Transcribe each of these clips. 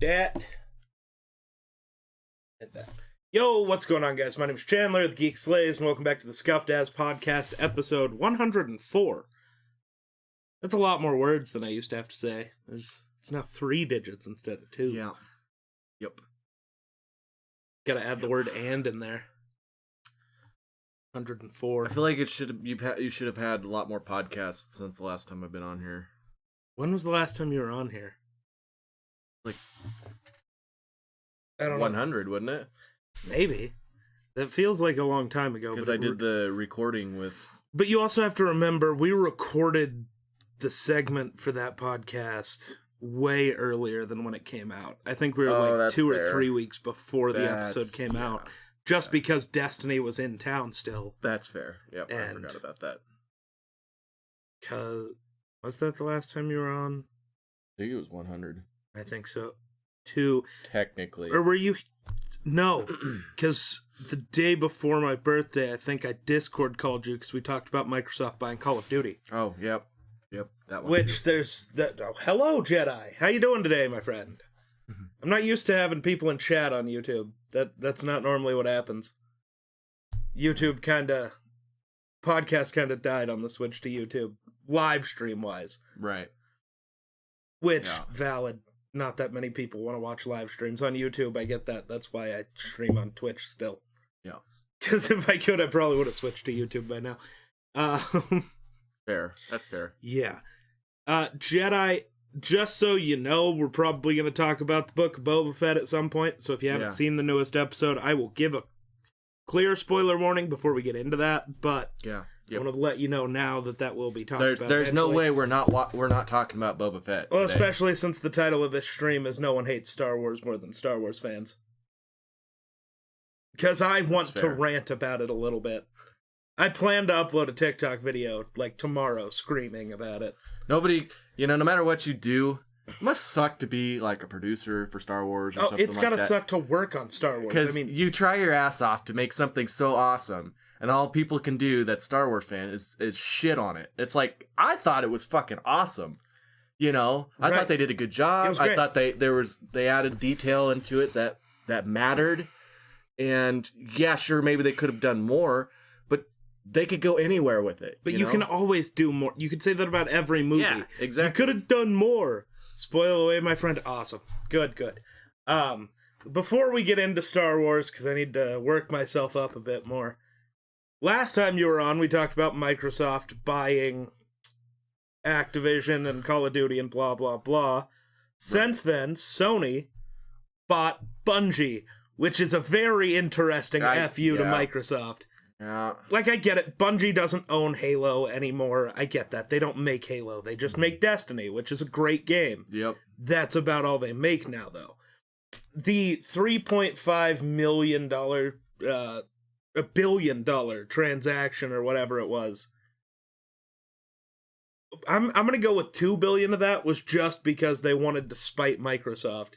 that. Hit that. Yo, what's going on, guys? My name is Chandler, the Geek Slays, and welcome back to the Scuffed As Podcast, episode 104. That's a lot more words than I used to have to say. It's now 3 digits instead of 2. Yeah. Yep. Gotta add the word "and" in there. 104. I feel like you should have had a lot more podcasts since the last time I've been on here. When was the last time you were on here? Like, I don't 100, know. Wouldn't it? Maybe. That feels like a long time ago. Because I did the recording with... But you also have to remember, we recorded the segment for that podcast way earlier than when it came out. I think we were like 2 or 3 weweeks before the episode came out. Just because Destiny was in town still. That's fair. Yep, I forgot about that. Was that the last time you were on? I think it was 100. I think so. 2. Technically. Or were you... No, because the day before my birthday, I think I Discord called you because we talked about Microsoft buying Call of Duty. Oh, yep. Yep, that one. Which there's... hello, Jedi. How you doing today, my friend? I'm not used to having people in chat on YouTube. That's not normally what happens. YouTube podcast kind of died on the switch to YouTube, live stream wise. Right. Which, valid. Not that many people want to watch live streams on YouTube. I get that. That's why I stream on Twitch still. Yeah. Because if I could, I probably would have switched to YouTube by now. Fair. That's fair. Yeah. Jedi... Just so you know, we're probably going to talk about the Book of Boba Fett at some point, so if you haven't seen the newest episode, I will give a clear spoiler warning before we get into that, but I want to let you know now that will be talked about. There's no way we're not talking about Boba Fett Well, today. Especially since the title of this stream is No One Hates Star Wars More Than Star Wars Fans. Because I want to rant about it a little bit. I plan to upload a TikTok video, like, tomorrow, screaming about it. Nobody... no matter what you do, it must suck to be like a producer for Star Wars or something like that. It's gotta suck to work on Star Wars. Because you try your ass off to make something so awesome, and all people can do that's Star Wars fan is shit on it. It's like, I thought it was fucking awesome. I thought they did a good job. I thought they added detail into it that mattered. And yeah, sure, maybe they could have done more, but they could go anywhere with it. But you can always do more. You could say that about every movie. Yeah, exactly. You could have done more. Spoil away, my friend. Awesome. Good. Before we get into Star Wars, because I need to work myself up a bit more. Last time you were on, we talked about Microsoft buying Activision and Call of Duty and blah, blah, blah. Since then, Sony bought Bungie, which is a very interesting FU to Microsoft. Yeah. Like, I get it. Bungie doesn't own Halo anymore. I get that. They don't make Halo. They just make Destiny, which is a great game. Yep. That's about all they make now, though. The $3.5 million, $1 billion transaction or whatever it was. I'm going to go with $2 billion of that was just because they wanted to spite Microsoft.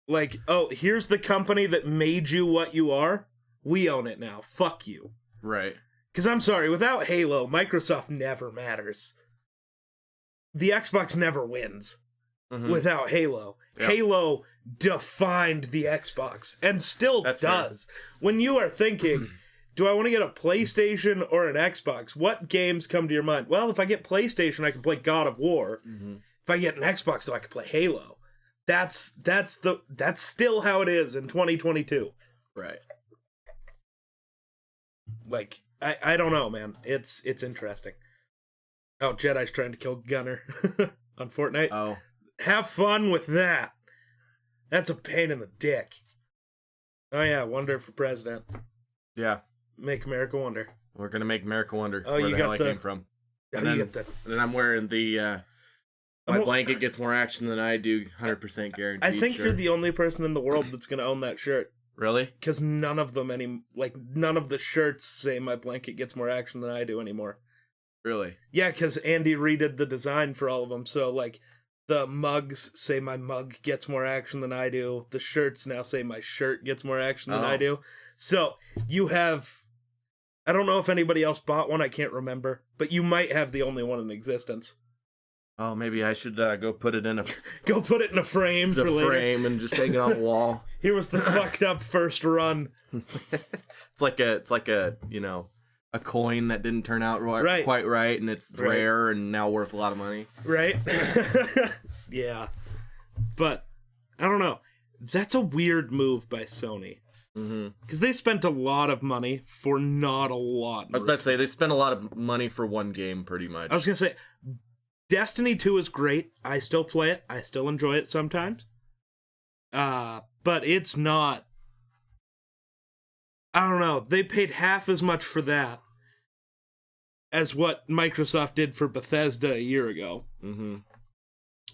Like, oh, here's the company that made you what you are. We own it now. Fuck you. Right. Because I'm sorry, without Halo, Microsoft never matters. The Xbox never wins without Halo. Yep. Halo defined the Xbox and still does. Fair. When you are thinking, do I want to get a PlayStation or an Xbox? What games come to your mind? Well, if I get PlayStation, I can play God of War. If I get an Xbox, though, I can play Halo. That's still how it is in 2022. Right. Like, I don't know, man. It's interesting. Oh, Jedi's trying to kill Gunner on Fortnite. Oh. Have fun with that. That's a pain in the dick. Oh, yeah, Wonder for president. Yeah. Make America wonder. We're going to make America wonder where the hell I came from. And then, you get that. And then I'm wearing the... my blanket gets more action than I do, 100% guaranteed. I think you're the only person in the world that's going to own that shirt. Really? Because none of the shirts say my blanket gets more action than I do anymore. Really? Yeah, because Andy redid the design for all of them. So, the mugs say my mug gets more action than I do. The shirts now say my shirt gets more action than I do. So, you have... I don't know if anybody else bought one. I can't remember. But you might have the only one in existence. Oh, maybe I should go put it in a frame for later. Frame and just hang it on the wall. Here was the fucked up first run. It's like a a coin that didn't turn out quite right, and it's rare and now worth a lot of money. Right? Yeah. But I don't know. That's a weird move by Sony. Because they spent a lot of money for not a lot. I was about to say, they spent a lot of money for one game, pretty much. I was going to say, Destiny 2 is great. I still play it. I still enjoy it sometimes. But it's not... I don't know. They paid half as much for that as what Microsoft did for Bethesda a year ago. And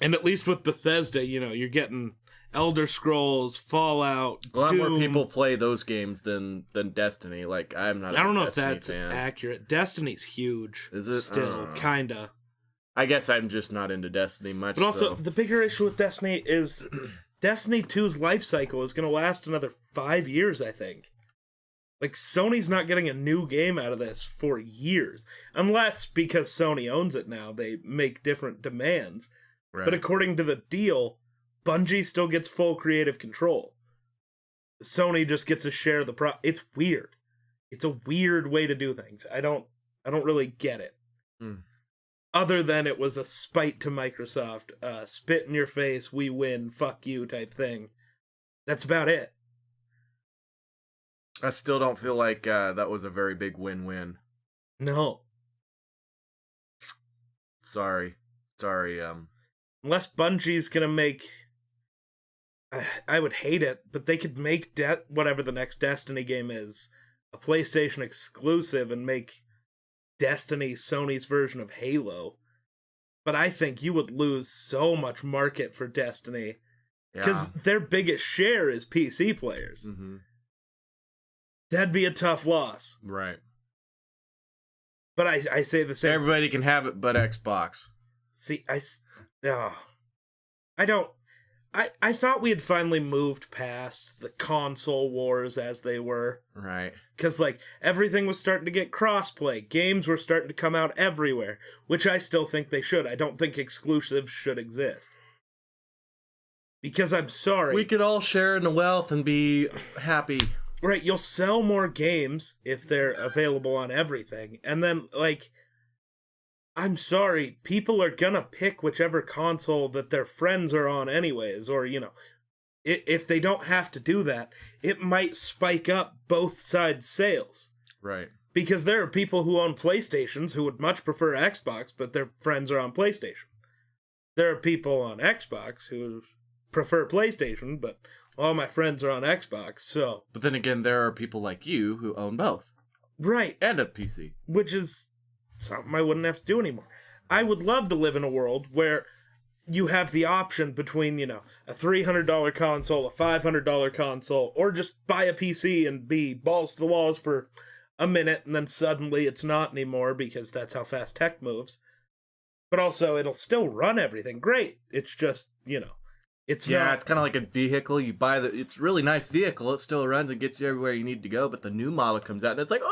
at least with Bethesda, you're getting Elder Scrolls, Fallout, a lot Doom. more people play those games than Destiny. Like, I'm not. I don't know Destiny if that's fan. Accurate. Destiny's huge. Is it? Still, kinda. I guess I'm just not into Destiny much. But also, the bigger issue with Destiny is Destiny 2's life cycle is going to last another 5 years, I think. Like, Sony's not getting a new game out of this for years. Unless, because Sony owns it now, they make different demands. Right. But according to the deal, Bungie still gets full creative control. Sony just gets a share of the It's weird. It's a weird way to do things. I don't really get it. Other than it was a spite to Microsoft, spit in your face, we win, fuck you type thing. That's about it. I still don't feel like that was a very big win-win. No. Sorry. Unless Bungie's gonna make... I would hate it, but they could make whatever the next Destiny game is a PlayStation exclusive and make Destiny Sony's version of Halo. But I think you would lose so much market for Destiny because their biggest share is PC players. That'd be a tough loss. Right. But I say the same. Everybody can have it but Xbox. See, I thought we had finally moved past the console wars as they were. Right. Because, everything was starting to get crossplay. Games were starting to come out everywhere, which I still think they should. I don't think exclusives should exist. Because I'm sorry. We could all share in the wealth and be happy. Right, you'll sell more games if they're available on everything. And then, I'm sorry, people are gonna pick whichever console that their friends are on anyways, or, if they don't have to do that, it might spike up both sides' sales. Right. Because there are people who own PlayStations who would much prefer Xbox, but their friends are on PlayStation. There are people on Xbox who prefer PlayStation, but all my friends are on Xbox, so... But then again, there are people like you who own both. Right. And a PC. Which is something I wouldn't have to do anymore. I would love to live in a world where you have the option between, a $300 console, a $500 console, or just buy a PC and be balls to the walls for a minute, and then suddenly it's not anymore because that's how fast tech moves. But also, it'll still run everything great. It's just, it's not... it's kind of like a vehicle. You buy it's a really nice vehicle. It still runs and gets you everywhere you need to go, but the new model comes out and it's like,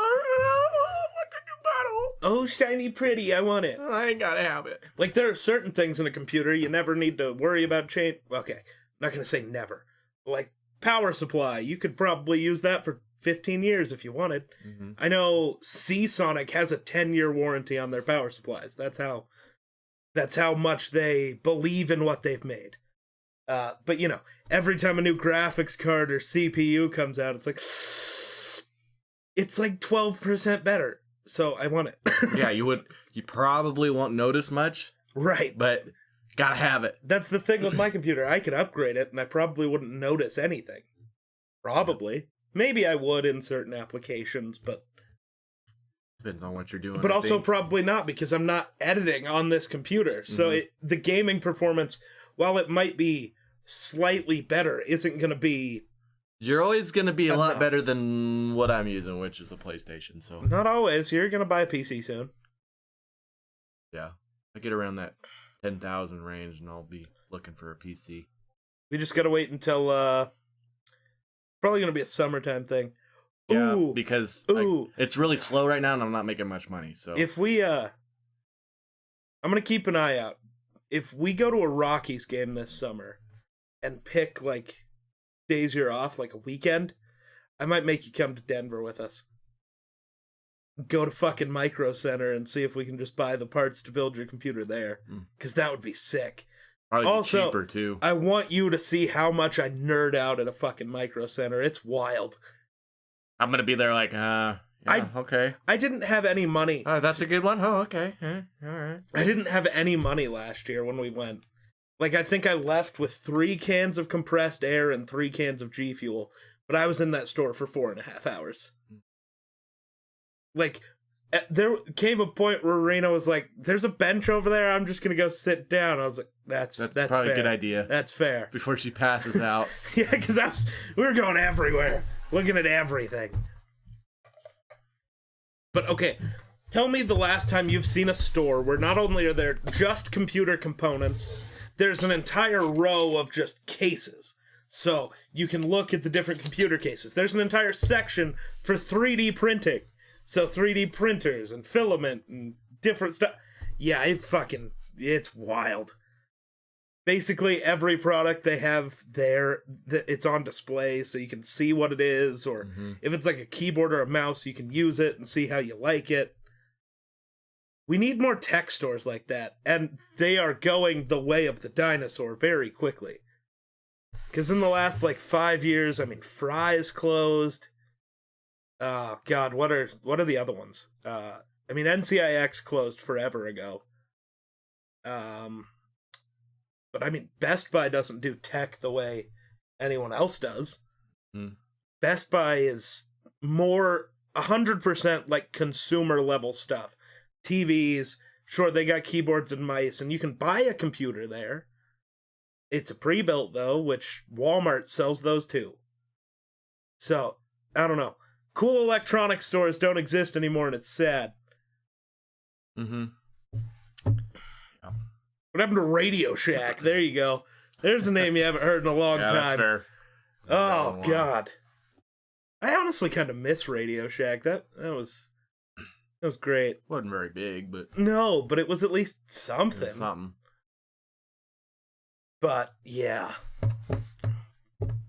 oh, shiny pretty, I want it. I ain't gotta have it. There are certain things in a computer you never need to worry about change. Okay, not gonna say never. Power supply, you could probably use that for 15 years if you wanted. I know Seasonic has a 10-year warranty on their power supplies. That's how much they believe in what they've made. But every time a new graphics card or CPU comes out, it's like 12% better. So I want it. Yeah, you probably won't notice much. Right. But gotta have it. That's the thing with my computer. I could upgrade it and I probably wouldn't notice anything. Probably. Maybe I would in certain applications, but... Depends on what you're doing. But also probably not because I'm not editing on this computer. So the gaming performance, while it might be slightly better, isn't going to be... You're always going to be a lot better than what I'm using, which is a PlayStation. So not always. You're going to buy a PC soon. Yeah. I get around that 10,000 range and I'll be looking for a PC. We just got to wait until... probably going to be a summertime thing. Yeah, because it's really slow right now and I'm not making much money. So if we... I'm going to keep an eye out. if we go to a Rockies game this summer and pick, like, days you're off, like a weekend, I might make you come to Denver with us. Go to fucking Micro Center and see if we can just buy the parts to build your computer there. Because that would be sick. Probably also, cheaper, too. I want you to see how much I nerd out at a fucking Micro Center. It's wild. I'm going to be there like, okay. I didn't have any money. Oh, that's a good one? Oh, okay. All right. I didn't have any money last year when we went. Like, I think I left with 3 cans of compressed air and 3 cans of G Fuel. But I was in that store for 4.5 hours. Like, there came a point where Rena was like, there's a bench over there, I'm just going to go sit down. I was like, that's probably fair. a good idea. That's fair. Before she passes out. Yeah, because we were going everywhere, looking at everything. But okay, tell me the last time you've seen a store where not only are there just computer components, there's an entire row of just cases. So you can look at the different computer cases. There's an entire section for 3D printing. So 3D printers and filament and different stuff. Yeah, it's wild. Basically, every product they have there, it's on display so you can see what it is. Or if it's like a keyboard or a mouse, you can use it and see how you like it. We need more tech stores like that. And they are going the way of the dinosaur very quickly. Because in the last, 5 years, Fry's closed. Oh, God, what are the other ones? NCIX closed forever ago. But, Best Buy doesn't do tech the way anyone else does. Best Buy is more 100% like consumer-level stuff. TVs, sure, they got keyboards and mice, and you can buy a computer there. It's a pre-built, though, which Walmart sells those too. So, I don't know. Cool electronic stores don't exist anymore, and it's sad. What happened to Radio Shack? There you go. There's a name you haven't heard in a long time. That's fair. Oh, God. I honestly kind of miss Radio Shack. That was great. Wasn't very big, but... No, but it was at least something. Something. But, yeah.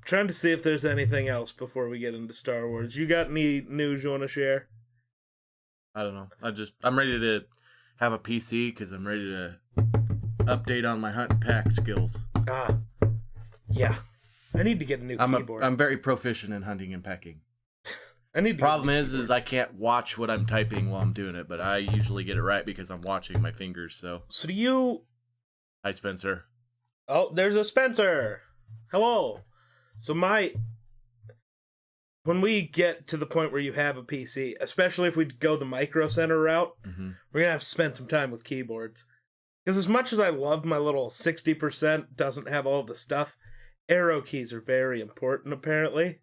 Trying to see if there's anything else before we get into Star Wars. You got any news you want to share? I don't know. I'm ready to have a PC because I'm ready to update on my hunt and pack skills. Yeah. I need to get a new keyboard. I'm very proficient in hunting and packing. Problem is I can't watch what I'm typing while I'm doing it, but I usually get it right because I'm watching my fingers, so. So do you... Hi, Spencer. Oh, there's a Spencer. Hello. So when we get to the point where you have a PC, especially if we go the Micro Center route, we're going to have to spend some time with keyboards. Because as much as I love my little 60% doesn't have all the stuff, arrow keys are very important, apparently.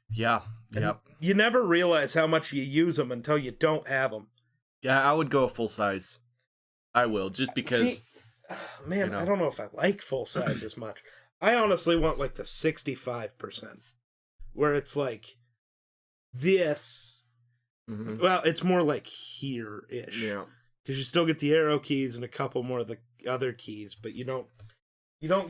Yeah. Yep. You never realize how much you use them until you don't have them. Yeah, I would go full size. I will, just because... See, man, I don't know if I like full size as much. I honestly want like the 65%, where it's like this. Well, it's more like here-ish. Yeah. Because you still get the arrow keys and a couple more of the other keys, but you don't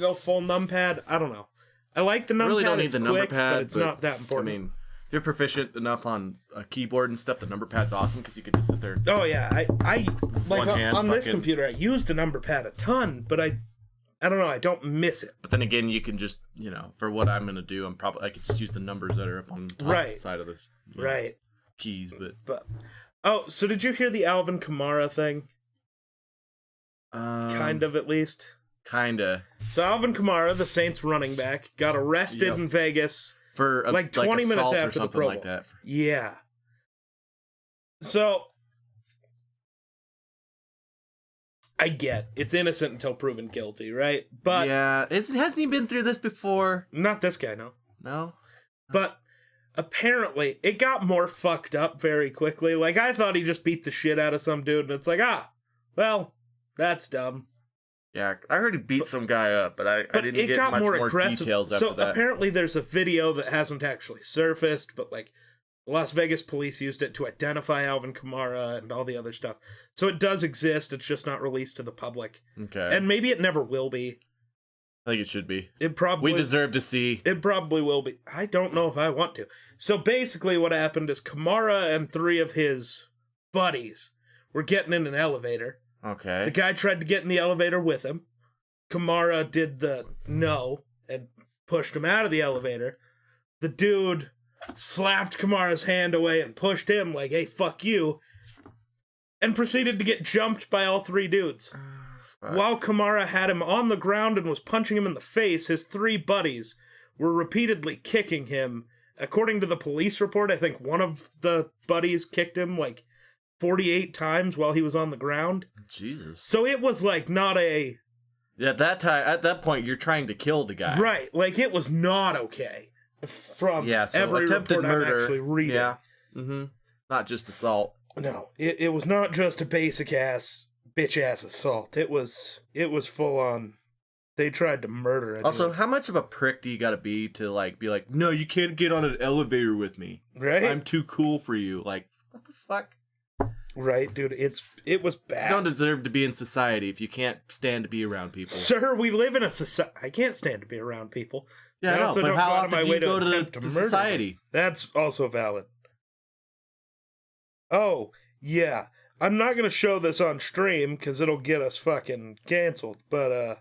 go full numpad. I don't know. I like the numpad. I really don't need the quick, number pad, but it's not that important. If you're proficient enough on a keyboard and stuff, the number pad's awesome because you can just sit there. Oh yeah, I like on this fucking... computer. I use the number pad a ton, but I don't know. I don't miss it. But then again, you can just for what I'm gonna do, I could just use the numbers that are up on the top side of this keys. But so did you hear the Alvin Kamara thing? Kind of, at least. Kinda. So Alvin Kamara, the Saints running back, got arrested in Vegas. For 20 minutes after the Pro Bowl. Like that. Yeah. So I get it's innocent until proven guilty, right? But yeah, hasn't he been through this before? Not this guy, no. No. But apparently it got more fucked up very quickly. Like I thought he just beat the shit out of some dude, and it's like, well, that's dumb. Yeah, I heard he beat some guy up, but I didn't get much more details after that. So apparently there's a video that hasn't actually surfaced, but Las Vegas police used it to identify Alvin Kamara and all the other stuff. So it does exist, it's just not released to the public. Okay. And maybe it never will be. I think it should be. We deserve to see. It probably will be. I don't know if I want to. So basically what happened is Kamara and 3 of his buddies were getting in an elevator. Okay. The guy tried to get in the elevator with him. Kamara did the no and pushed him out of the elevator. The dude slapped Kamara's hand away and pushed him like, hey, fuck you, and proceeded to get jumped by all 3 dudes. While Kamara had him on the ground and was punching him in the face, his 3 buddies were repeatedly kicking him. According to the police report, I think one of the buddies kicked him like 48 times while he was on the ground. Jesus. So it was like not a... At that point, you're trying to kill the guy. Right, like it was not okay. From so every attempted report murder. I'm actually reading. Yeah. Not just assault. No, it was not just a basic ass, bitch ass assault. It was full on. They tried to murder it. Also, how much of a prick do you gotta be to like be like, no, you can't get on an elevator with me. Right? I'm too cool for you. Like, what the fuck? Right, dude. It was bad. You don't deserve to be in society if you can't stand to be around people. Sir, we live in a society. I can't stand to be around people. Yeah, I know, but how often do you go to society? That's also valid. Oh, yeah. I'm not going to show this on stream because it'll get us fucking canceled, but,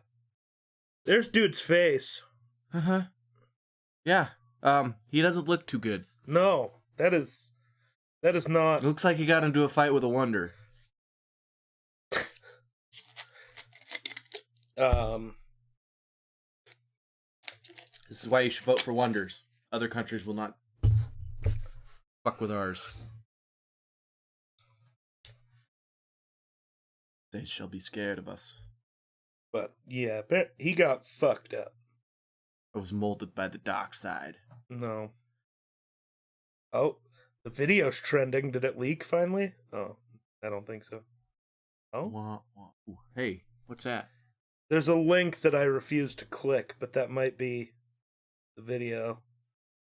there's dude's face. Uh-huh. Yeah. He doesn't look too good. No, that is not... Looks like he got into a fight with a Wonder. This is why you should vote for Wonders. Other countries will not fuck with ours. They shall be scared of us. But, yeah, he got fucked up. I was molded by the dark side. No. Oh, the video's trending. Did it leak finally? Oh, I don't think so. Oh? Ooh, hey, what's that? There's a link that I refuse to click, but that might be the video.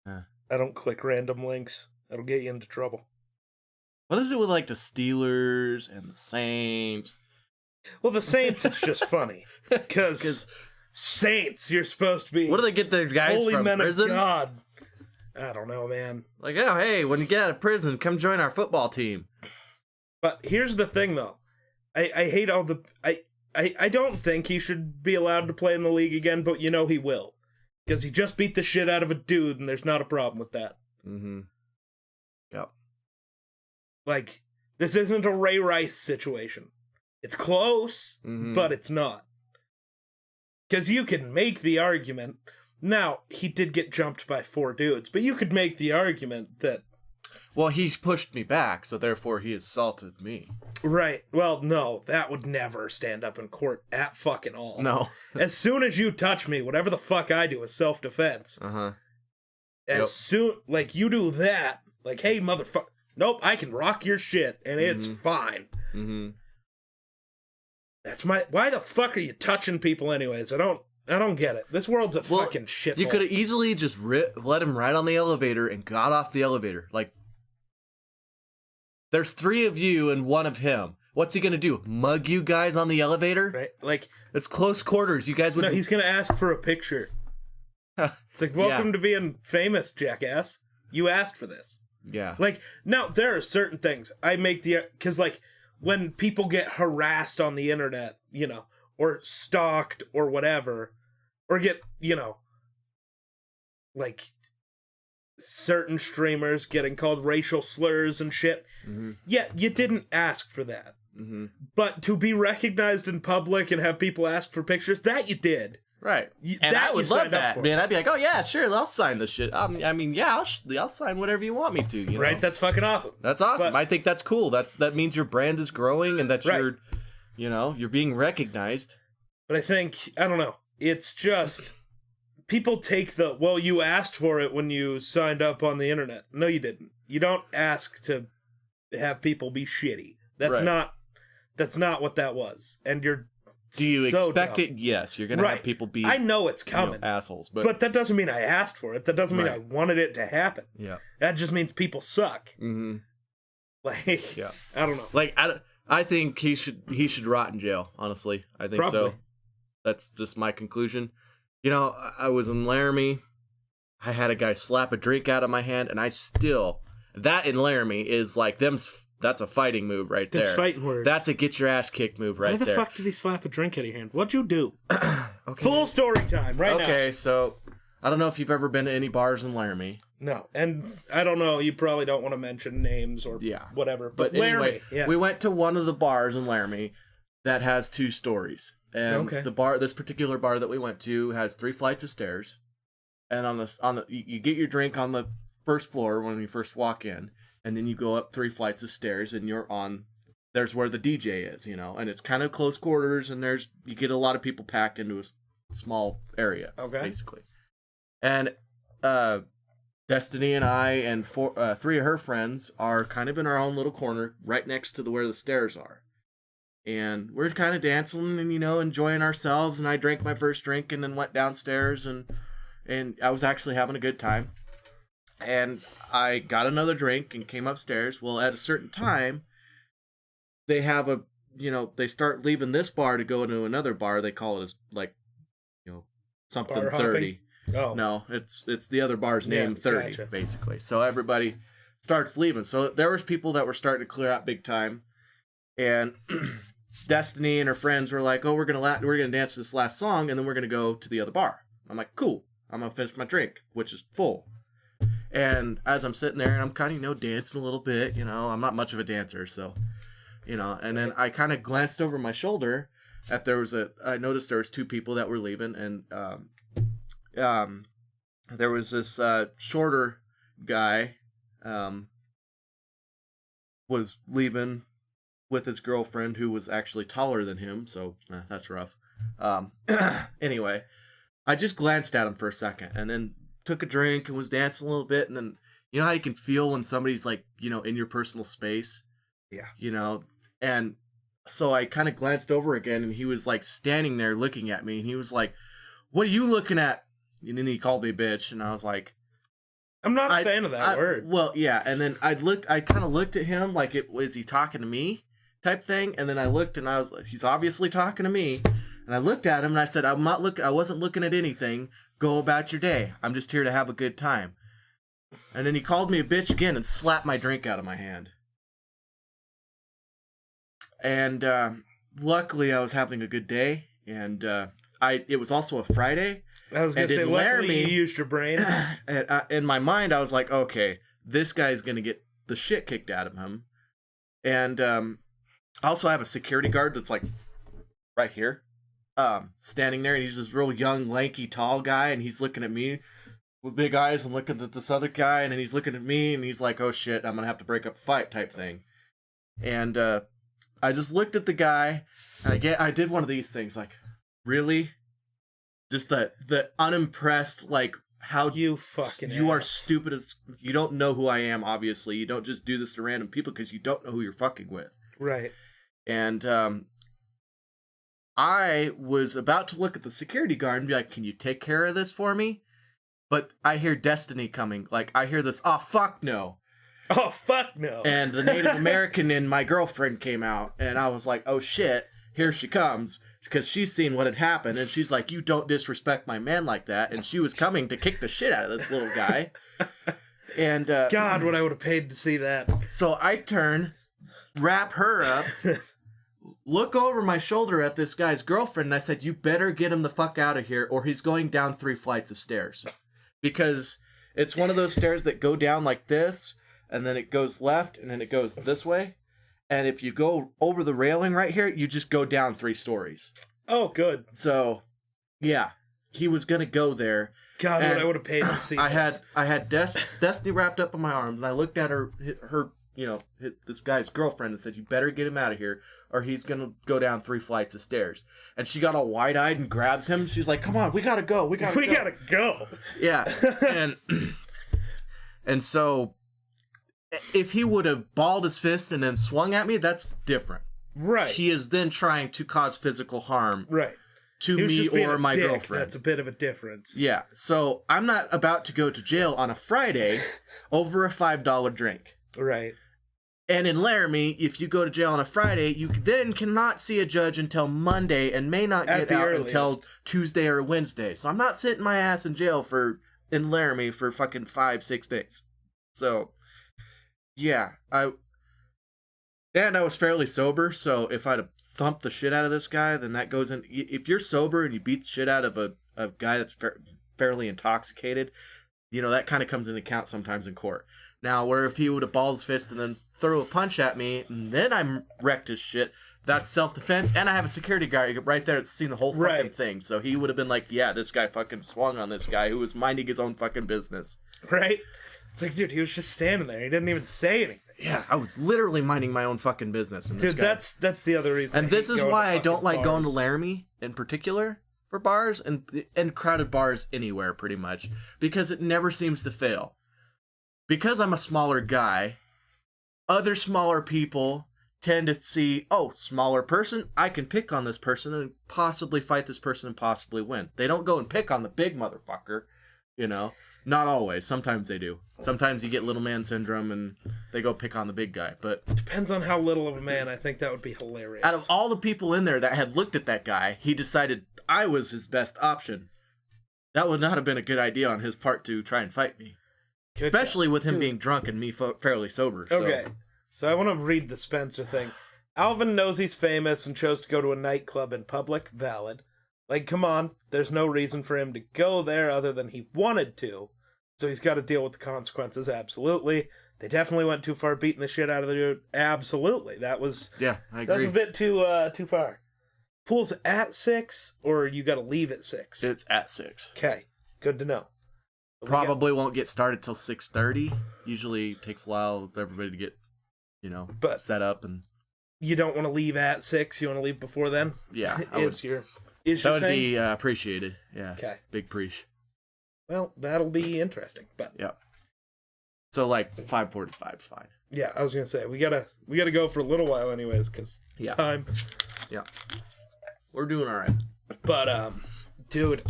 I don't click random links. That'll get you into trouble. What is it with like the Steelers and the Saints? Well, the Saints, it's just funny. Because Saints, you're supposed to be... What do they get their guys holy from, men prison? Of God. I don't know, man. Like, oh, hey, when you get out of prison, come join our football team. But here's the thing, though. I hate all the... I don't think he should be allowed to play in the league again, but you know he will. Because he just beat the shit out of a dude, and there's not a problem with that. Mm-hmm. Yep. Like, this isn't a Ray Rice situation. It's close, but it's not. Because you can make the argument... Now, he did get jumped by 4 dudes, but you could make the argument that... Well, he's pushed me back, so therefore he assaulted me. Right. Well, no, that would never stand up in court at fucking all. No. As soon as you touch me, whatever the fuck I do is self-defense. Uh-huh. As soon... Like, you do that, like, hey, motherfucker... Nope, I can rock your shit, and it's fine. Mm-hmm. That's my... Why the fuck are you touching people anyways? I don't get it. This world's a fucking shithole. You could have easily just let him ride on the elevator and got off the elevator. Like, there's 3 of you and 1 of him. What's he gonna do? Mug you guys on the elevator? Right? Like, it's close quarters. You guys would... No, he's gonna ask for a picture. It's like, welcome to being famous, jackass. You asked for this. Yeah. Like, now, there are certain things I make the... Because, like, when people get harassed on the internet, you know, or stalked or whatever, or get, you know, like, certain streamers getting called racial slurs and shit. Yeah, you didn't ask for that. But to be recognized in public and have people ask for pictures, that you did. Right. And I would love that, man. I'd be like, oh, yeah, sure, I'll sign this shit. I mean, yeah, I'll sign whatever you want me to, you know? Right, that's fucking awesome. That's awesome. But I think that's cool. That means your brand is growing and that you're, you know, you're being recognized. But I think, I don't know, it's just, people take the, well, you asked for it when you signed up on the internet. No, you didn't. You don't ask to have people be shitty. That's not what that was. And you're Do you so expect dumb. it? Yes, you're gonna have people be. I know it's coming, assholes, but that doesn't mean I asked for it. That doesn't mean I wanted it to happen. Yeah, that just means people suck. Mm-hmm. Like, yeah, I don't know. Like, I think he should rot in jail. Honestly, I think so. That's just my conclusion. You know, I was in Laramie. I had a guy slap a drink out of my hand, and I still that in Laramie is like that's a fighting move right there. That's fighting words. That's a get your ass kicked move right there. Why the fuck did he slap a drink out of your hand? What'd you do? Okay. Full story time now. Okay, so I don't know if you've ever been to any bars in Laramie. No, and I don't know. You probably don't want to mention names or whatever. But anyway, Laramie, we went to one of the bars in Laramie that has 2 stories. And this particular bar that we went to has 3 flights of stairs. And you get your drink on the first floor when you first walk in, and then you go up 3 flights of stairs, and there's where the DJ is, and it's kind of close quarters, and you get a lot of people packed into a small area, basically. And Destiny and I and 3 of her friends are kind of in our own little corner, right next to where the stairs are. And we're kind of dancing and, enjoying ourselves. And I drank my first drink and then went downstairs and I was actually having a good time. And I got another drink and came upstairs. Well, at a certain time, they have they start leaving this bar to go into another bar. They call it something bar 30. Oh. No, it's the other bar's name 30, gotcha. Basically. So everybody starts leaving. So there was people that were starting to clear out big time. And Destiny and her friends were like, "Oh, we're gonna dance to this last song, and then we're gonna go to the other bar." I'm like, "Cool, I'm gonna finish my drink, which is full." And as I'm sitting there, and I'm kind of dancing a little bit, I'm not much of a dancer, so And then I kind of glanced over my shoulder at I noticed there was 2 people that were leaving, and there was this shorter guy was leaving with his girlfriend, who was actually taller than him, so that's rough. Anyway, I just glanced at him for a second, and then took a drink and was dancing a little bit, and then how you can feel when somebody's like, in your personal space? Yeah. And so I kind of glanced over again, and he was like standing there looking at me, and he was like, "What are you looking at?" And then he called me a bitch, and I was like, I'm not a fan of that word. Well, yeah, and then I kind of looked at him like, was he talking to me type thing? And then I looked, and I was like, he's obviously talking to me. And I looked at him, and I said, I wasn't looking at anything. Go about your day. I'm just here to have a good time. And then he called me a bitch again and slapped my drink out of my hand. And luckily, I was having a good day, and it was also a Friday. I was going to say, luckily you used your brain. In my mind, I was like, okay, this guy's going to get the shit kicked out of him. And I also have a security guard that's like right here, standing there, and he's this real young, lanky, tall guy, and he's looking at me with big eyes and looking at this other guy, and then he's looking at me, and he's like, oh shit, I'm going to have to break up a fight type thing. And I just looked at the guy, and I did one of these things, like, really? Just the unimpressed, like, how you fucking are stupid as you don't know who I am. Obviously, you don't just do this to random people because you don't know who you're fucking with, right? And I was about to look at the security guard and be like, "Can you take care of this for me?" But I hear Destiny coming. Like, I hear this. Oh fuck no! Oh fuck no! And the Native American and my girlfriend came out, and I was like, "Oh shit, here she comes." Because she's seen what had happened, and she's like, "You don't disrespect my man like that." And she was coming to kick the shit out of this little guy. And God, what I would have paid to see that. So I turn, wrap her up, look over my shoulder at this guy's girlfriend, and I said, "You better get him the fuck out of here, or he's going down 3 flights of stairs." Because it's one of those stairs that go down like this, and then it goes left, and then it goes this way. And if you go over the railing right here, you just go down 3 stories. Oh, good. So, yeah, he was gonna go there. God, what I would have paid to see this. I had Destiny wrapped up in my arms, and I looked at her, this guy's girlfriend, and said, "You better get him out of here, or he's gonna go down 3 flights of stairs." And she got all wide-eyed and grabs him. She's like, "Come on, we gotta go. We gotta go." Yeah, and so. If he would have balled his fist and then swung at me, that's different. Right. He is then trying to cause physical harm Right. to me or my dick. girlfriend. That's a bit of a difference. Yeah. So I'm not about to go to jail on a Friday over a $5 drink. Right. And in Laramie, if you go to jail on a Friday, you then cannot see a judge until Monday and may not get out until Tuesday or Wednesday. So I'm not sitting my ass in jail in Laramie for fucking 5-6 days. So, yeah. I was fairly sober, so if I'd have thumped the shit out of this guy, then that goes in. If you're sober and you beat the shit out of a guy that's fairly intoxicated, that kind of comes into account sometimes in court. Now, where if he would have balled his fist and then threw a punch at me, and then I'm wrecked his shit, that's self-defense, and I have a security guard right there that's seen the whole fucking thing. So he would have been like, yeah, this guy fucking swung on this guy who was minding his own fucking business. Right? It's like, dude, he was just standing there. He didn't even say anything. Yeah, I was literally minding my own fucking business. And dude, that's the other reason. And this is why I don't like going to Laramie in particular for bars and crowded bars anywhere, pretty much, because it never seems to fail. Because I'm a smaller guy, other smaller people tend to see, smaller person, I can pick on this person and possibly fight this person and possibly win. They don't go and pick on the big motherfucker, Not always. Sometimes they do. Sometimes you get little man syndrome and they go pick on the big guy. But it depends on how little of a man. I think that would be hilarious. Out of all the people in there that had looked at that guy, he decided I was his best option. That would not have been a good idea on his part to try and fight me. Especially with him being drunk and me fairly sober. So. Okay, so I want to read the Spencer thing. Alvin knows he's famous and chose to go to a nightclub in public. Valid. Like, come on. There's no reason for him to go there other than he wanted to. So he's got to deal with the consequences. Absolutely. They definitely went too far beating the shit out of the dude. Absolutely. That was... Yeah, I agree. That was a bit too far. Pool's at 6, or you got to leave at 6? It's at 6. Okay. Good to know. Probably won't get started till 6:30. Usually takes a while for everybody to get, set up and. You don't want to leave at 6. You want to leave before then. Yeah, That would be appreciated. Yeah. Okay. Big preach. Well, that'll be interesting. But yeah. So 5:45 is fine. Yeah, I was gonna say we gotta go for a little while anyways because time. Yeah. We're doing all right. But dude,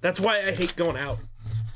that's why I hate going out.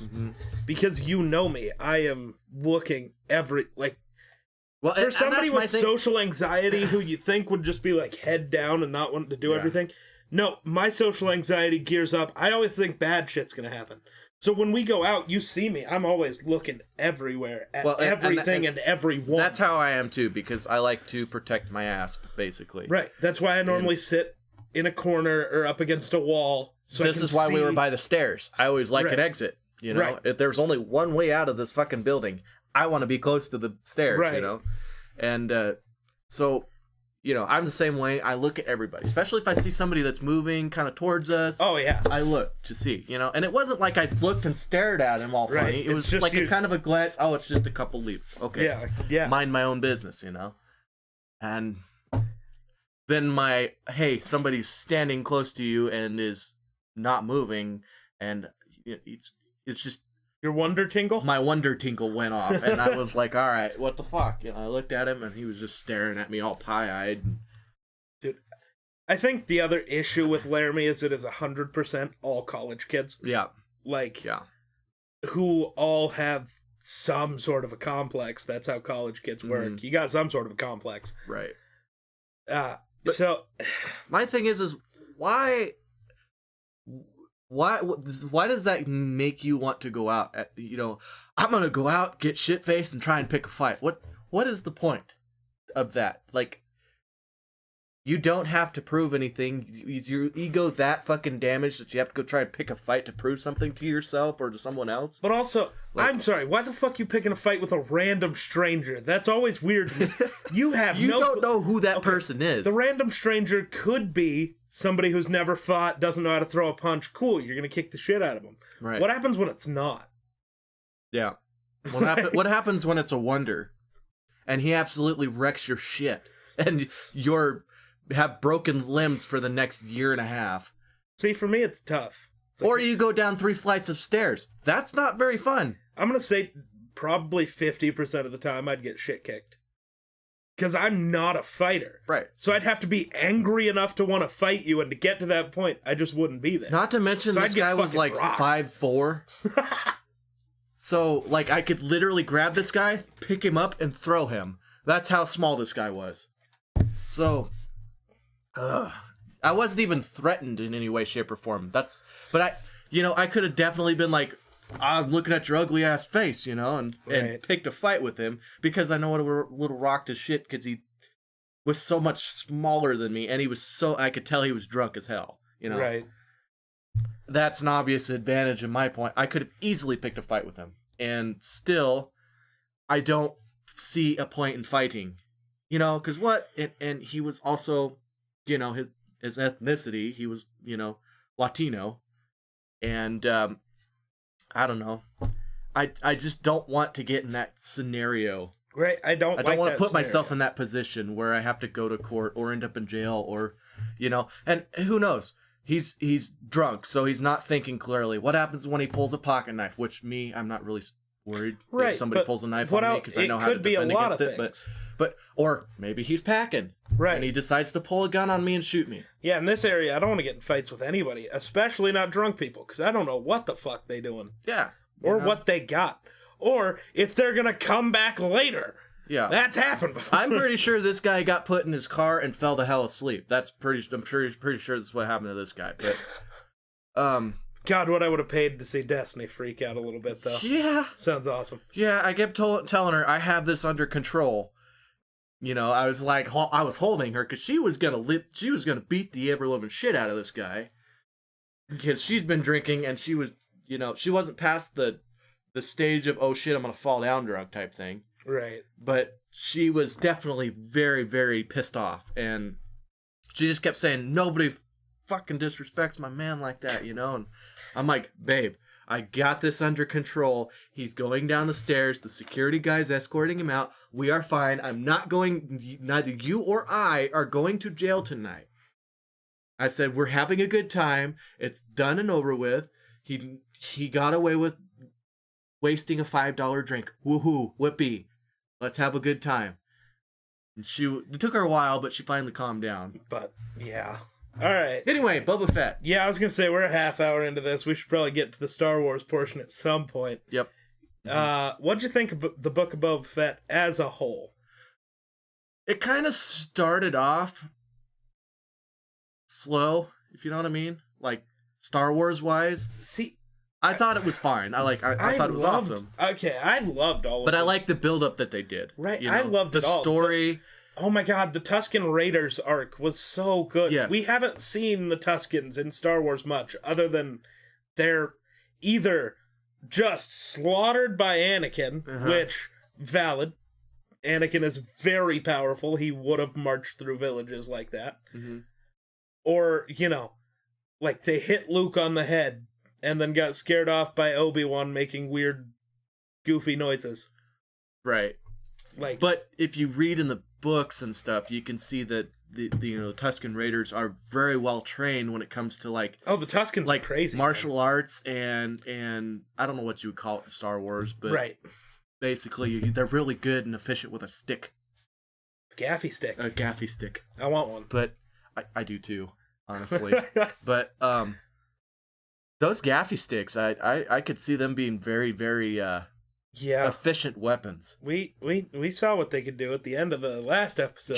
Mm-hmm. Because you know me. I am looking well, for somebody with social anxiety who you think would just be head down and not wanting to do everything. No, my social anxiety gears up. I always think bad shit's gonna happen. So when we go out, you see me. I'm always looking everywhere at everything and everyone. That's how I am too, because I like to protect my ass, basically. Right. That's why I normally sit in a corner or up against a wall. So this is why we were by the stairs. I always like an exit. If there's only one way out of this fucking building, I want to be close to the stairs. Right. And so, I'm the same way. I look at everybody, especially if I see somebody that's moving kind of towards us. Oh yeah. I look to see, and it wasn't like I looked and stared at him all funny. It was just like a kind of a glance. Oh, it's just a couple leaves. Okay. Yeah. Mind my own business, And then somebody's standing close to you and is not moving, and it's just your wonder tingle. My wonder tingle went off, and I was like, "All right, what the fuck?" I looked at him, and he was just staring at me all pie-eyed. Dude, I think the other issue with Laramie is it is 100% all college kids. Yeah, who all have some sort of a complex. That's how college kids work. Mm-hmm. You got some sort of a complex, right? So my thing is why does that make you want to go out? I'm gonna go out, get shit faced, and try and pick a fight. What is the point of that? You don't have to prove anything. Is your ego that fucking damaged that you have to go try and pick a fight to prove something to yourself or to someone else? But also, I'm sorry, why the fuck you picking a fight with a random stranger? That's always weird. You don't know who that person is. The random stranger could be somebody who's never fought, doesn't know how to throw a punch. Cool, you're gonna kick the shit out of them. Right. What happens when it's not? Yeah. What happens when it's a wonder, and he absolutely wrecks your shit, and have broken limbs for the next year and a half? See, for me, it's tough. Or you go down 3 flights of stairs. That's not very fun. I'm gonna say probably 50% of the time I'd get shit kicked. Because I'm not a fighter. Right. So I'd have to be angry enough to want to fight you, and to get to that point, I just wouldn't be there. Not to mention this guy was like 5'4". So, like, I could literally grab this guy, pick him up, and throw him. That's how small this guy was. So, I wasn't even threatened in any way, shape, or form. But I could have definitely been like, I'm looking at your ugly ass face, and picked a fight with him because I know what a little rocked his shit because he was so much smaller than me and I could tell he was drunk as hell, Right. That's an obvious advantage in my point. I could have easily picked a fight with him, and still, I don't see a point in fighting, because what? And he was also, his ethnicity, he was, Latino, and I don't know. I just don't want to get in that scenario. Right. I don't want to put myself in that position where I have to go to court or end up in jail or, and who knows? He's drunk, so he's not thinking clearly. What happens when he pulls a pocket knife? Which I'm not really worried if somebody pulls a knife on me because I know how to defend against it. But or maybe he's packing. Right. And he decides to pull a gun on me and shoot me. Yeah, in this area, I don't want to get in fights with anybody, especially not drunk people, because I don't know what the fuck they doing. Yeah. Or what they got. Or if they're going to come back later. Yeah. That's happened before. I'm pretty sure this guy got put in his car and fell the hell asleep. I'm pretty sure that's what happened to this guy. But, God, what I would have paid to see Destiny freak out a little bit, though. Yeah. Sounds awesome. Yeah, I kept telling her, I have this under control. I was like, I was holding her because she was gonna beat the ever-living shit out of this guy because she's been drinking and she was, she wasn't past the stage of, oh shit, I'm gonna fall down drunk type thing. Right. But she was definitely very, very pissed off, and she just kept saying, nobody fucking disrespects my man like that, and I'm like, babe, I got this under control. He's going down the stairs. The security guy's escorting him out. We are fine. Neither you or I are going to jail tonight. I said, we're having a good time. It's done and over with. He got away with wasting a $5 drink. Woohoo, whippy. Let's have a good time. And it took her a while, but she finally calmed down. But, yeah. All right. Anyway, Boba Fett. Yeah, I was going to say, we're a half hour into this. We should probably get to the Star Wars portion at some point. Yep. What'd you think of the Book of Boba Fett as a whole? It kind of started off slow, if you know what I mean. Like, Star Wars-wise. See, I thought it was fine. I thought it was awesome. Okay, I loved all of it. But I like the build-up that they did. Right, I loved it all. The story... Oh my god, the Tusken Raiders arc was so good. Yes. We haven't seen the Tuskens in Star Wars much, other than they're either just slaughtered by Anakin, which, valid. Anakin is very powerful. He would have marched through villages like that. Mm-hmm. Or, like they hit Luke on the head and then got scared off by Obi-Wan making weird, goofy noises. Right. Like, but if you read in the books and stuff, you can see that the Tusken Raiders are very well trained when it comes to the Tuskens are crazy martial arts and I don't know what you would call it in Star Wars, but basically they're really good and efficient with a stick. A gaffy stick. A gaffy stick. I want one. But I do too, honestly. But those gaffy sticks, I could see them being very, very efficient weapons. We saw what they could do at the end of the last episode.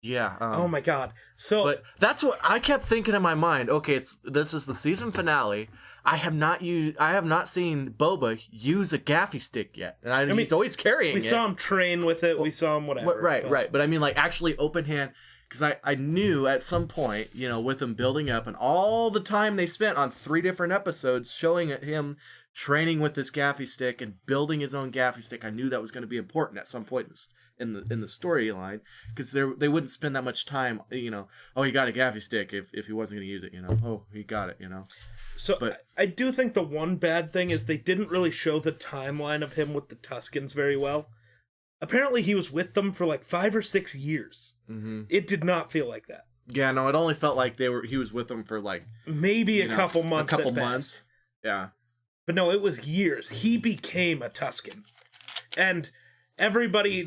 Yeah. Oh my god. But that's what I kept thinking in my mind. Okay, this is the season finale. I have not seen Boba use a gaffy stick yet, and he's always carrying it. We saw him train with it. We saw him whatever. Right. But I mean, like actually open hand. Because I knew at some point, with him building up and all the time they spent on 3 different episodes showing him training with this gaffy stick and building his own gaffy stick, I knew that was going to be important at some point in the storyline. Because they wouldn't spend that much time, oh, he got a gaffy stick if he wasn't going to use it, oh, he got it, So I do think the one bad thing is they didn't really show the timeline of him with the Tuskens very well. Apparently he was with them for like 5 or 6 years. Mm-hmm. It did not feel like that. Yeah, no, it only felt like he was with them for like maybe a couple months. A couple months. Yeah. But no, it was years. He became a Tusken. And everybody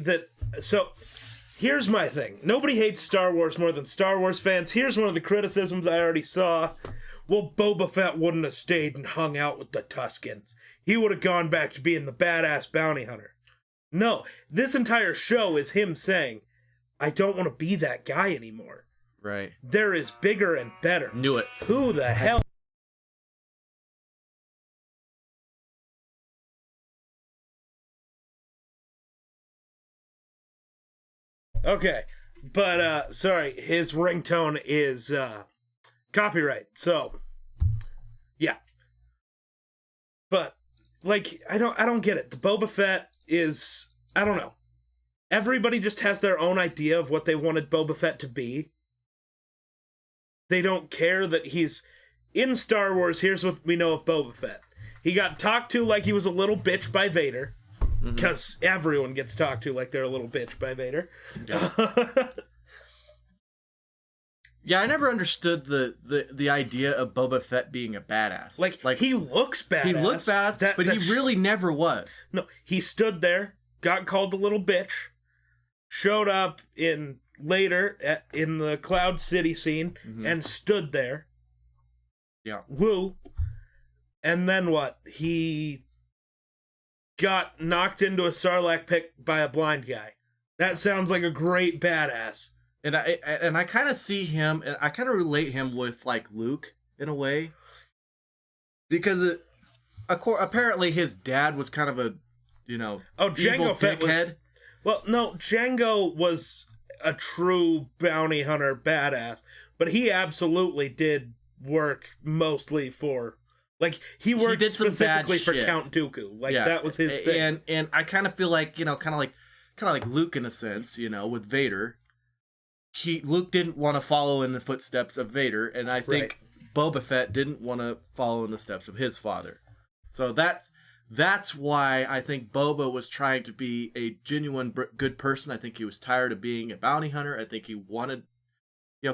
Here's my thing. Nobody hates Star Wars more than Star Wars fans. Here's one of the criticisms I already saw. Well, Boba Fett wouldn't have stayed and hung out with the Tuskens. He would have gone back to being the badass bounty hunter. No, this entire show is him saying, I don't want to be that guy anymore. Right. There is bigger and better. Knew it. Who the hell? Okay, but sorry, his ringtone is copyright. So, yeah. But like I don't get it. The Boba Fett is, I don't know. Everybody just has their own idea of what they wanted Boba Fett to be. They don't care that he's in Star Wars. Here's what we know of Boba Fett. He got talked to like he was a little bitch by Vader. Because everyone gets talked to like they're a little bitch by Vader. Yeah, yeah, I never understood the idea of Boba Fett being a badass. Like he looks badass. He looks badass, but he really never was. No, he stood there, got called a little bitch, showed up in the Cloud City scene, and stood there. Yeah. Woo. And then what? He got knocked into a Sarlacc pit by a blind guy. That sounds like a great badass. And I kind of see him, and I kind of relate him with like Luke in a way, because apparently his dad was kind of a, Jango Fett was. Well, no, Jango was a true bounty hunter badass, but he absolutely did work mostly for. Like, he worked specifically for Count Dooku. Like, that was his thing. And I kind of feel like, kind of like Luke in a sense, with Vader. Luke didn't want to follow in the footsteps of Vader, and I think Boba Fett didn't want to follow in the steps of his father. So that's why I think Boba was trying to be a genuine good person. I think he was tired of being a bounty hunter. I think he wanted,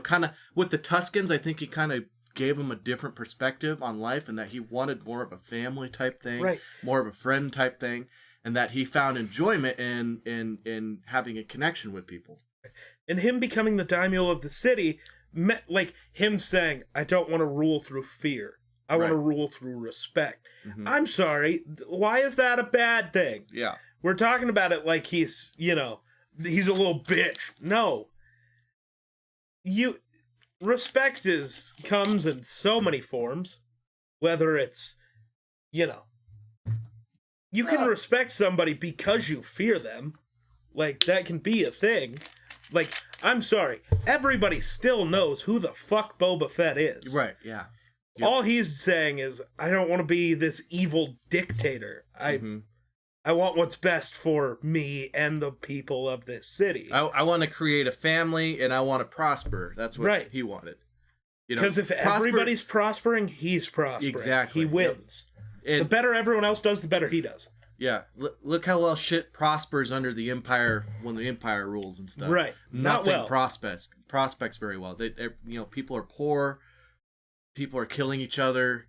kind of, with the Tuskens, I think he kind of gave him a different perspective on life, and that he wanted more of a family type thing, more of a friend type thing, and that he found enjoyment in having a connection with people. And him becoming the daimyo of the city meant, like, him saying, I don't want to rule through fear. I want to rule through respect. I'm sorry, why is that a bad thing? Yeah. We're talking about it like he's, he's a little bitch. No. Respect comes in so many forms, whether it's, you can respect somebody because you fear them. Like, that can be a thing. Like, I'm sorry, everybody still knows who the fuck Boba Fett is. Right, yeah. Yep. All he's saying is, I don't want to be this evil dictator. I want what's best for me and the people of this city. I want to create a family, and I want to prosper. That's what he wanted. Because if everybody's prospering, he's prospering. Exactly. He wins. Yep. The better everyone else does, the better he does. Yeah. Look how well shit prospers under the Empire when the Empire rules and stuff. Right. Nothing prospects very well. They people are poor. People are killing each other.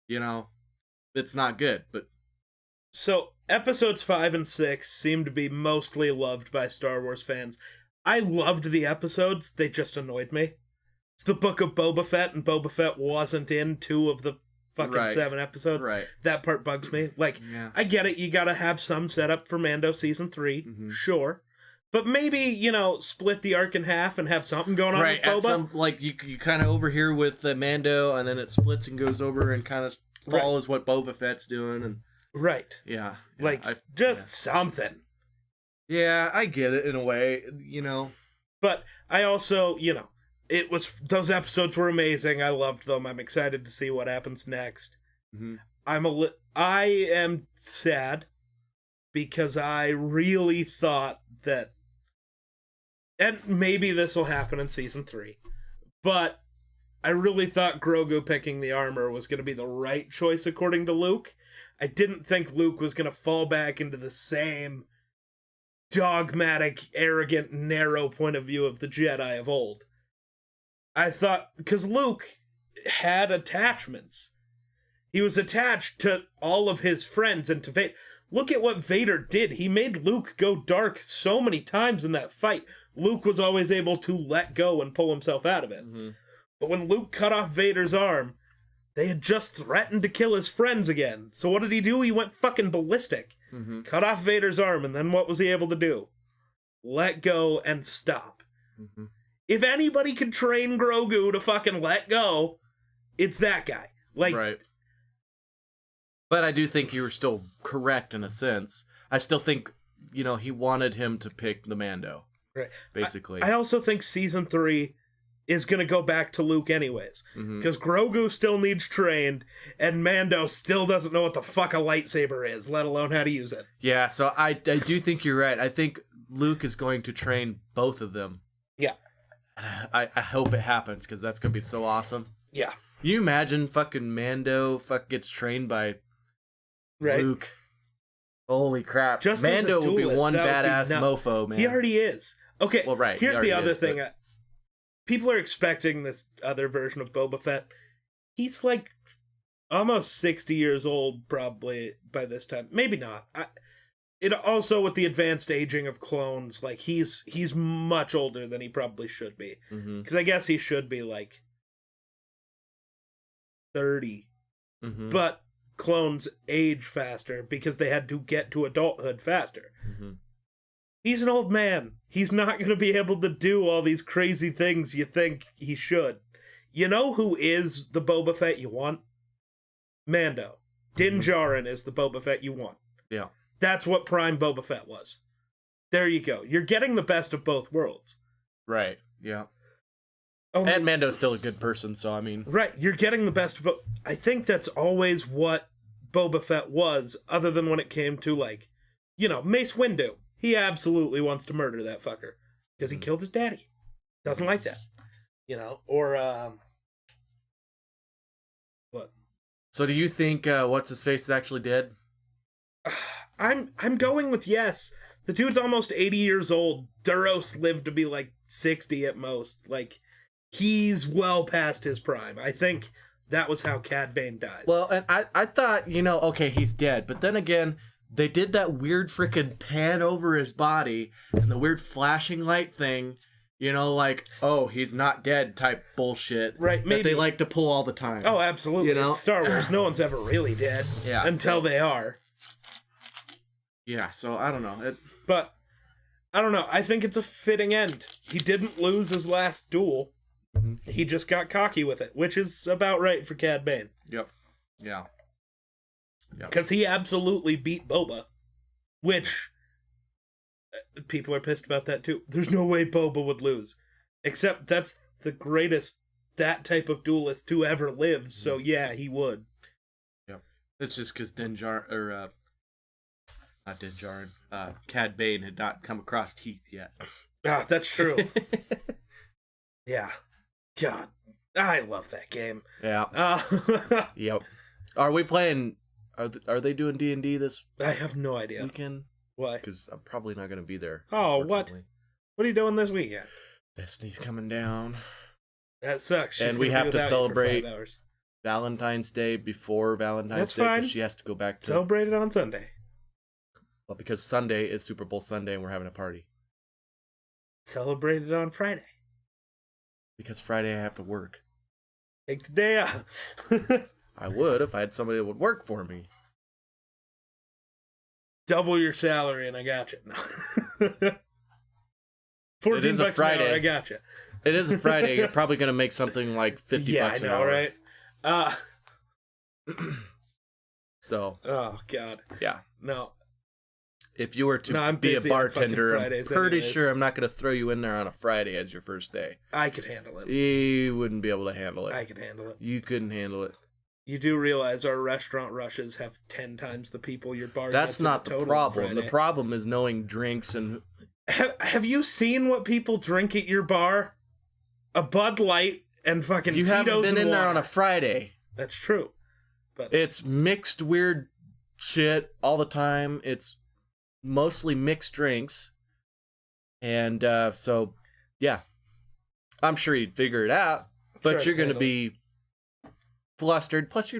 It's not good. But so episodes 5 and 6 seem to be mostly loved by Star Wars fans. I loved the episodes. They just annoyed me. It's the Book of Boba Fett, and Boba Fett wasn't in 2 of the fucking 7 episodes. Right. That part bugs me. Like, I get it. You gotta have some setup for Mando season 3. Sure. But maybe, split the arc in half and have something going on with Boba. You kind of over here with Mando, and then it splits and goes over and kind of follows what Boba Fett's doing. And Yeah. Like, something. Yeah, I get it in a way, But I also, those episodes were amazing. I loved them. I'm excited to see what happens next. I am sad because I really thought that, and maybe this will happen in season 3, but I really thought Grogu picking the armor was going to be the right choice according to Luke. I didn't think Luke was going to fall back into the same dogmatic, arrogant, narrow point of view of the Jedi of old. I thought, because Luke had attachments. He was attached to all of his friends and to Vader. Look at what Vader did. He made Luke go dark so many times in that fight. Luke was always able to let go and pull himself out of it. Mm-hmm. But when Luke cut off Vader's arm, they had just threatened to kill his friends again. So what did he do? He went fucking ballistic. Mm-hmm. Cut off Vader's arm, and then what was he able to do? Let go and stop. Mm-hmm. If anybody could train Grogu to fucking let go, it's that guy. Like, right. But I do think you were still correct in a sense. I still think, you know, he wanted him to pick the Mando. Right. Basically. I also think season 3 is going to go back to Luke anyways. Because Grogu still needs trained, and Mando still doesn't know what the fuck a lightsaber is, let alone how to use it. Yeah, so I do think you're right. I think Luke is going to train both of them. Yeah. I hope it happens, because that's going to be so awesome. Yeah. You imagine fucking Mando gets trained by Luke. Holy crap. Just Mando will be one badass mofo, man. He already is. Okay, well, right. Here's the other thing. People are expecting this other version of Boba Fett. He's like almost 60 years old probably by this time. Maybe not. It also, with the advanced aging of clones, like he's much older than he probably should be. Because I guess he should be like 30. But clones age faster because they had to get to adulthood faster. He's an old man. He's not going to be able to do all these crazy things you think he should. You know who is the Boba Fett you want? Mando. Din Djarin is the Boba Fett you want. Yeah. That's what Prime Boba Fett was. There you go. You're getting the best of both worlds. Right. Yeah. And Mando's still a good person, so I mean... Right. You're getting the best of both. I think that's always what Boba Fett was, other than when it came to, like, you know, Mace Windu. He absolutely wants to murder that fucker. Because he killed his daddy. Doesn't like that. You know? Or, what? So do you think What's-His-Face is actually dead? I'm going with yes. The dude's almost 80 years old. Duros lived to be like 60 at most. Like, he's well past his prime. I think that was how Cad Bane dies. Well, and I thought, you know, okay, he's dead. But then again, they did that weird freaking pan over his body and the weird flashing light thing. You know, like, oh, he's not dead type bullshit. Right, maybe. That they like to pull all the time. Oh, absolutely. You know? It's Star Wars. No one's ever really dead. Yeah. Until they are. Yeah, so I don't know. But, I don't know. I think it's a fitting end. He didn't lose his last duel. He just got cocky with it, which is about right for Cad Bane. Yep. Yeah. Because he absolutely beat Boba, which people are pissed about that too. There's no way Boba would lose. Except that's the greatest that type of duelist to ever live, so yeah, he would. Yep. It's just because Cad Bane had not come across Heath yet. Ah, that's true. Yeah. God, I love that game. Yeah. Yep. Are we playing... Are they doing D&D this I have no idea. weekend? Why? Because I'm probably not going to be there. Oh, what? What are you doing this weekend? Destiny's coming down. That sucks. And we have to celebrate Valentine's Day before Valentine's Day because she has to go back to... Celebrate it on Sunday. Well, because Sunday is Super Bowl Sunday and we're having a party. Celebrate it on Friday. Because Friday I have to work. Take the day off. I would if I had somebody that would work for me. Double your salary and I got you. $14 bucks Friday. An hour, I got you. It is a Friday. You're probably going to make something like $50 bucks an hour. Yeah, I know, right? So. Oh, God. Yeah. No. If you were to be a bartender, I'm pretty sure I'm not going to throw you in there on a Friday as your first day. I could handle it. You wouldn't be able to handle it. I could handle it. You couldn't handle it. You do realize our restaurant rushes have 10 times the people your bar That's gets not the problem. The problem is knowing drinks and... Have you seen what people drink at your bar? A Bud Light and fucking Tito's and water. You haven't been in there on a Friday. That's true. But it's mixed weird shit all the time. It's mostly mixed drinks. And so, yeah. I'm sure you'd figure it out. But you're going to be flustered. Plus, I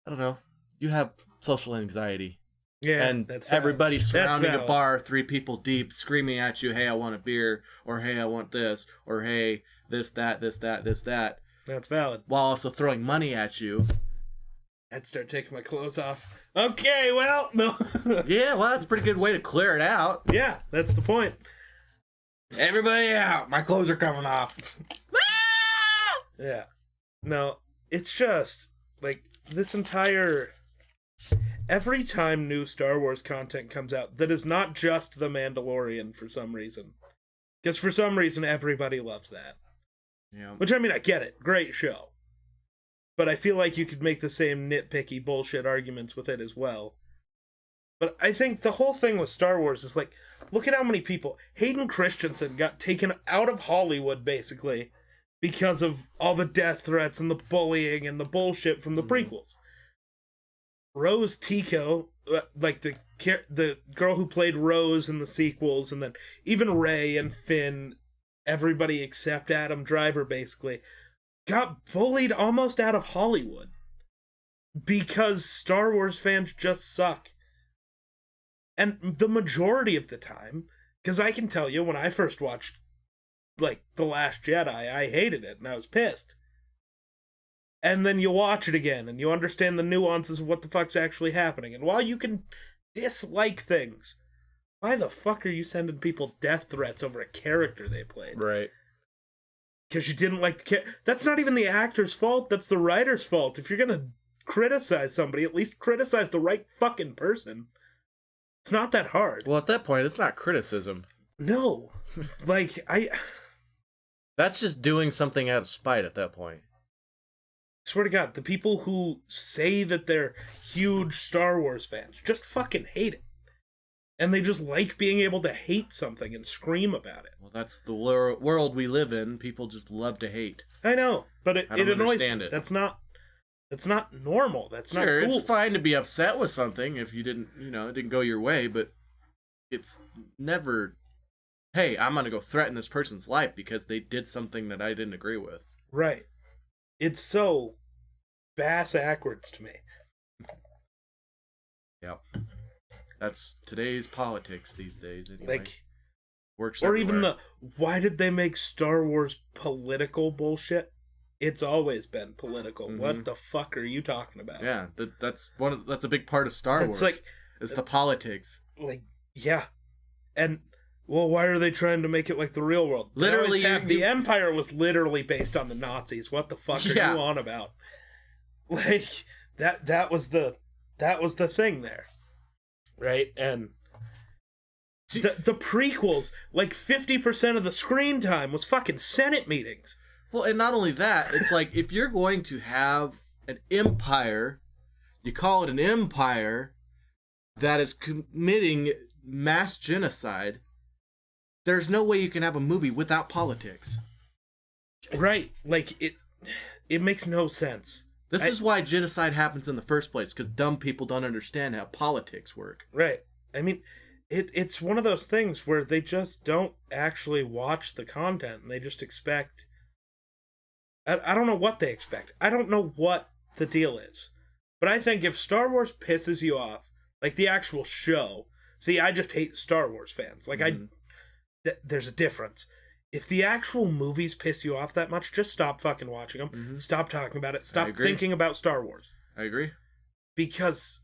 don't know. You have social anxiety. Yeah, and that's everybody surrounding valid. a bar, 3 people deep, screaming at you, "Hey, I want a beer," or "Hey, I want this," or "Hey, this, that, this, that, this, that." That's valid. While also throwing money at you. I'd start taking my clothes off. Okay, well, no. Yeah, well, that's a pretty good way to clear it out. Yeah, that's the point. Everybody out! My clothes are coming off. Yeah. No, it's just, like, this entire... Every time new Star Wars content comes out that is not just The Mandalorian for some reason. Because for some reason, everybody loves that. Yeah. Which, I mean, I get it. Great show. But I feel like you could make the same nitpicky bullshit arguments with it as well. But I think the whole thing with Star Wars is like, look at how many people... Hayden Christensen got taken out of Hollywood, basically, because of all the death threats and the bullying and the bullshit from the prequels. Rose Tico, like the girl who played Rose in the sequels, and then even Rey and Finn, everybody except Adam Driver, basically, got bullied almost out of Hollywood because Star Wars fans just suck. And the majority of the time, because I can tell you, when I first watched, like, The Last Jedi, I hated it, and I was pissed. And then you watch it again, and you understand the nuances of what the fuck's actually happening. And while you can dislike things, why the fuck are you sending people death threats over a character they played? Right. Because you didn't like the character. That's not even the actor's fault, that's the writer's fault. If you're gonna criticize somebody, at least criticize the right fucking person. It's not that hard. Well, at that point, it's not criticism. No. Like, That's just doing something out of spite at that point. Swear to God, the people who say that they're huge Star Wars fans just fucking hate it. And they just like being able to hate something and scream about it. Well, that's the world we live in. People just love to hate. I know, but it annoys me. It. That's not normal. That's not cool. It's fine to be upset with something if you didn't, it didn't go your way, but it's never, hey, I'm going to go threaten this person's life because they did something that I didn't agree with. Right. It's so bass-ackwards to me. Yep. That's today's politics these days, anyway. Like, works or everywhere. even why did they make Star Wars political bullshit? It's always been political. Mm-hmm. What the fuck are you talking about? Yeah, that's a big part of Star Wars. Like, it's the politics. Like, yeah. And, well, why are they trying to make it like the real world? Literally, the Empire was literally based on the Nazis. What the fuck are you on about? Like, that was the thing there. Right? And the prequels, like 50% of the screen time was fucking Senate meetings. Well, and not only that, it's like, if you're going to have an empire, you call it an empire that is committing mass genocide, there's no way you can have a movie without politics. Right. Like, it makes no sense. This is why genocide happens in the first place, because dumb people don't understand how politics work. Right. I mean, it's one of those things where they just don't actually watch the content, and they just expect... I don't know what they expect. I don't know what the deal is. But I think if Star Wars pisses you off, like the actual show... See, I just hate Star Wars fans. Like, there's a difference. If the actual movies piss you off that much, just stop fucking watching them. Mm-hmm. Stop talking about it. Stop thinking about Star Wars. I agree. Because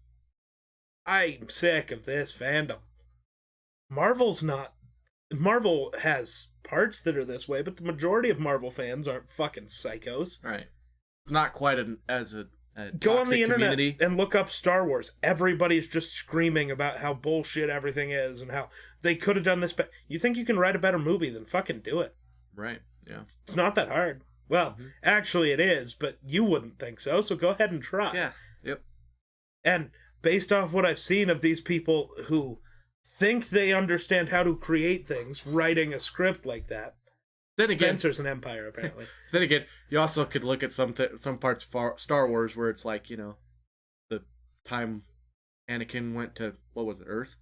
I'm sick of this fandom. Marvel has parts that are this way, but the majority of Marvel fans aren't fucking psychos. Right. It's not quite as a go on the internet community. And look up Star Wars. Everybody's just screaming about how bullshit everything is and how they could have done this better. You think you can write a better movie? Then fucking do it. Right. Yeah. It's not that hard. Well, actually it is, but you wouldn't think so, so go ahead and try. Yeah. Yep. And based off what I've seen of these people who think they understand how to create things, writing a script like that, then again, Spencer's an empire, apparently. Then again, you also could look at some parts of Star Wars where it's like, the time Anakin went to, what was it, Earth?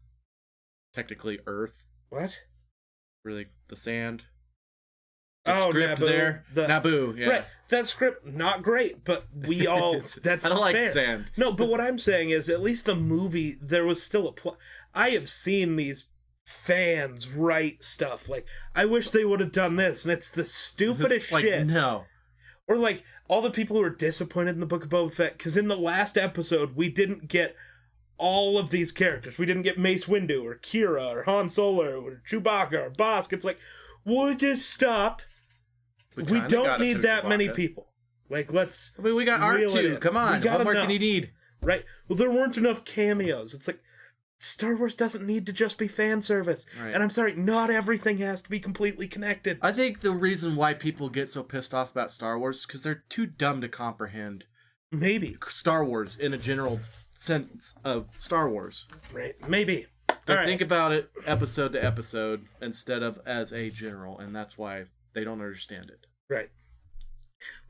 Technically Earth. What? Really, the sand. script Naboo. there. Naboo, yeah. Right. That script, not great, but we all... That's I don't like fair. sand. No, but what I'm saying is, at least the movie, there was still a plot. I have seen these fans write stuff like, I wish they would have done this, and it's the stupidest shit. No. Or like, all the people who are disappointed in the Book of Boba Fett, because in the last episode, we didn't get all of these characters. We didn't get Mace Windu, or Kira, or Han Solo, or Chewbacca, or Bossk. It's like, we'll just stop. We don't need that many people. Like, let's. I mean, we got R2. Come on. What more can you need? Right? Well, there weren't enough cameos. It's like, Star Wars doesn't need to just be fan service. Right. And I'm sorry, not everything has to be completely connected. I think the reason why people get so pissed off about Star Wars is because they're too dumb to comprehend. Maybe. Star Wars in a general sense of Star Wars. Right. Maybe. They think about it episode to episode instead of as a general, and that's why they don't understand it. Right.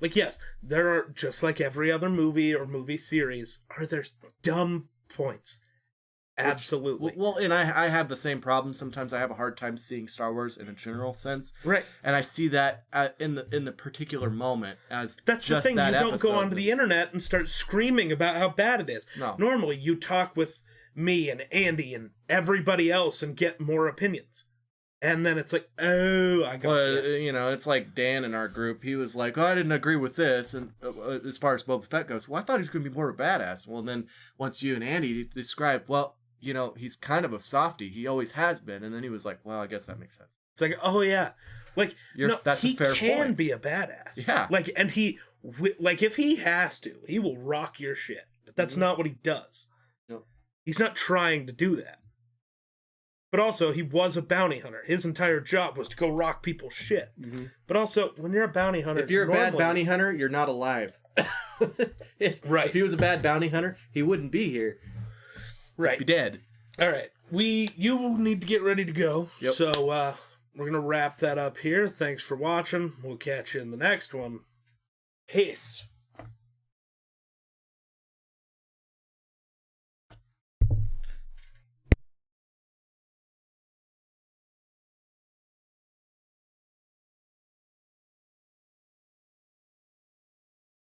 Like, yes, there are, just like every other movie or movie series, are there dumb points. Absolutely. Well, and I have the same problem. Sometimes I have a hard time seeing Star Wars in a general sense. Right. And I see that in the particular moment as that's just the thing. That you don't go onto the internet and start screaming about how bad it is. No. Normally, you talk with me and Andy and everybody else and get more opinions. And then it's like, oh, I got it. You know, it's like Dan in our group. He was like, oh, I didn't agree with this. And as far as Boba Fett goes, well, I thought he was going to be more of a badass. Well, then once you and Andy described, well, you know, he's kind of a softie. He always has been. And then he was like, well, I guess that makes sense. It's like, oh, yeah. Like, that's he a fair can point. be a badass. Yeah. Like, and like, if he has to, he will rock your shit. But that's not what he does. No. He's not trying to do that. But also, he was a bounty hunter. His entire job was to go rock people's shit. Mm-hmm. But also, when you're a bounty hunter... If you're a bad bounty hunter, you're not alive. Right. If he was a bad bounty hunter, he wouldn't be here. Right. He'd be dead. All right. You need to get ready to go. Yep. So, we're going to wrap that up here. Thanks for watching. We'll catch you in the next one. Peace.